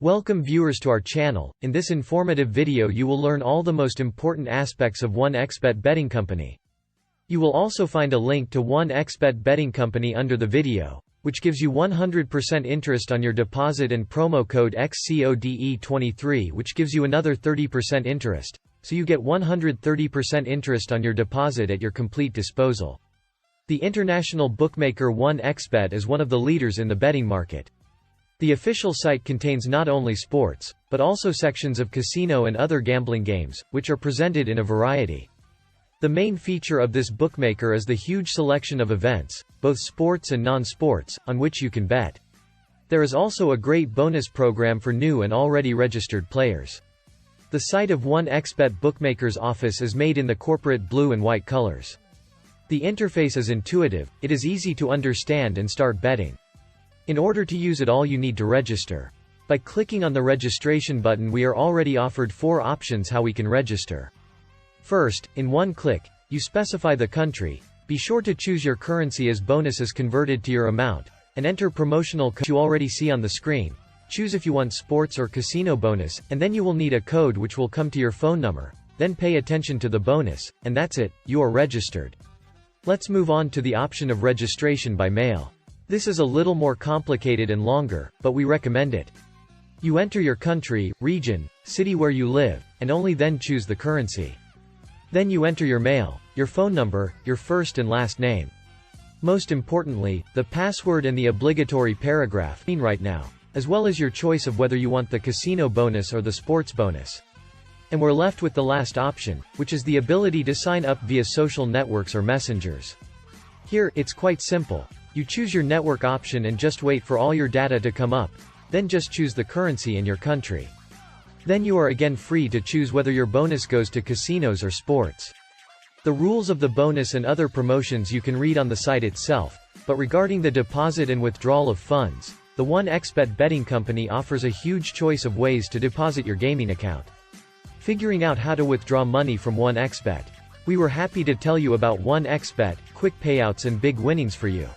Welcome viewers to our channel. In this informative video you will learn all the most important aspects of 1xBet betting company. You will also find a link to 1xBet betting company under the video, which gives you 100% interest on your deposit and promo code XCODE23 which gives you another 30% interest, so you get 130% interest on your deposit at your complete disposal. The international bookmaker 1xBet is one of the leaders in the betting market. The official site contains not only sports, but also sections of casino and other gambling games, which are presented in a variety. The main feature of this bookmaker is the huge selection of events, both sports and non-sports, on which you can bet. There is also a great bonus program for new and already registered players. The site of 1xBet bookmaker's office is made in the corporate blue and white colors. The interface is intuitive, it is easy to understand and start betting. In order to use it all you need to register. By clicking on the registration button we are already offered 4 options how we can register. First, in one click, you specify the country, be sure to choose your currency as bonus is converted to your amount, and enter promotional code you already see on the screen. Choose if you want sports or casino bonus, and then you will need a code which will come to your phone number, then pay attention to the bonus, and that's it, you are registered. Let's move on to the option of registration by mail. This is a little more complicated and longer, but we recommend it. You enter your country, region, city where you live, and only then choose the currency. Then you enter your mail, your phone number, your first and last name. Most importantly, the password and the obligatory paragraph right now, as well as your choice of whether you want the casino bonus or the sports bonus. And we're left with the last option, which is the ability to sign up via social networks or messengers. Here, it's quite simple. You choose your network option and just wait for all your data to come up, then just choose the currency and your country. Then you are again free to choose whether your bonus goes to casinos or sports. The rules of the bonus and other promotions you can read on the site itself, but regarding the deposit and withdrawal of funds, the 1xBet betting company offers a huge choice of ways to deposit your gaming account. Figuring out how to withdraw money from 1xBet. We were happy to tell you about 1xBet, quick payouts and big winnings for you.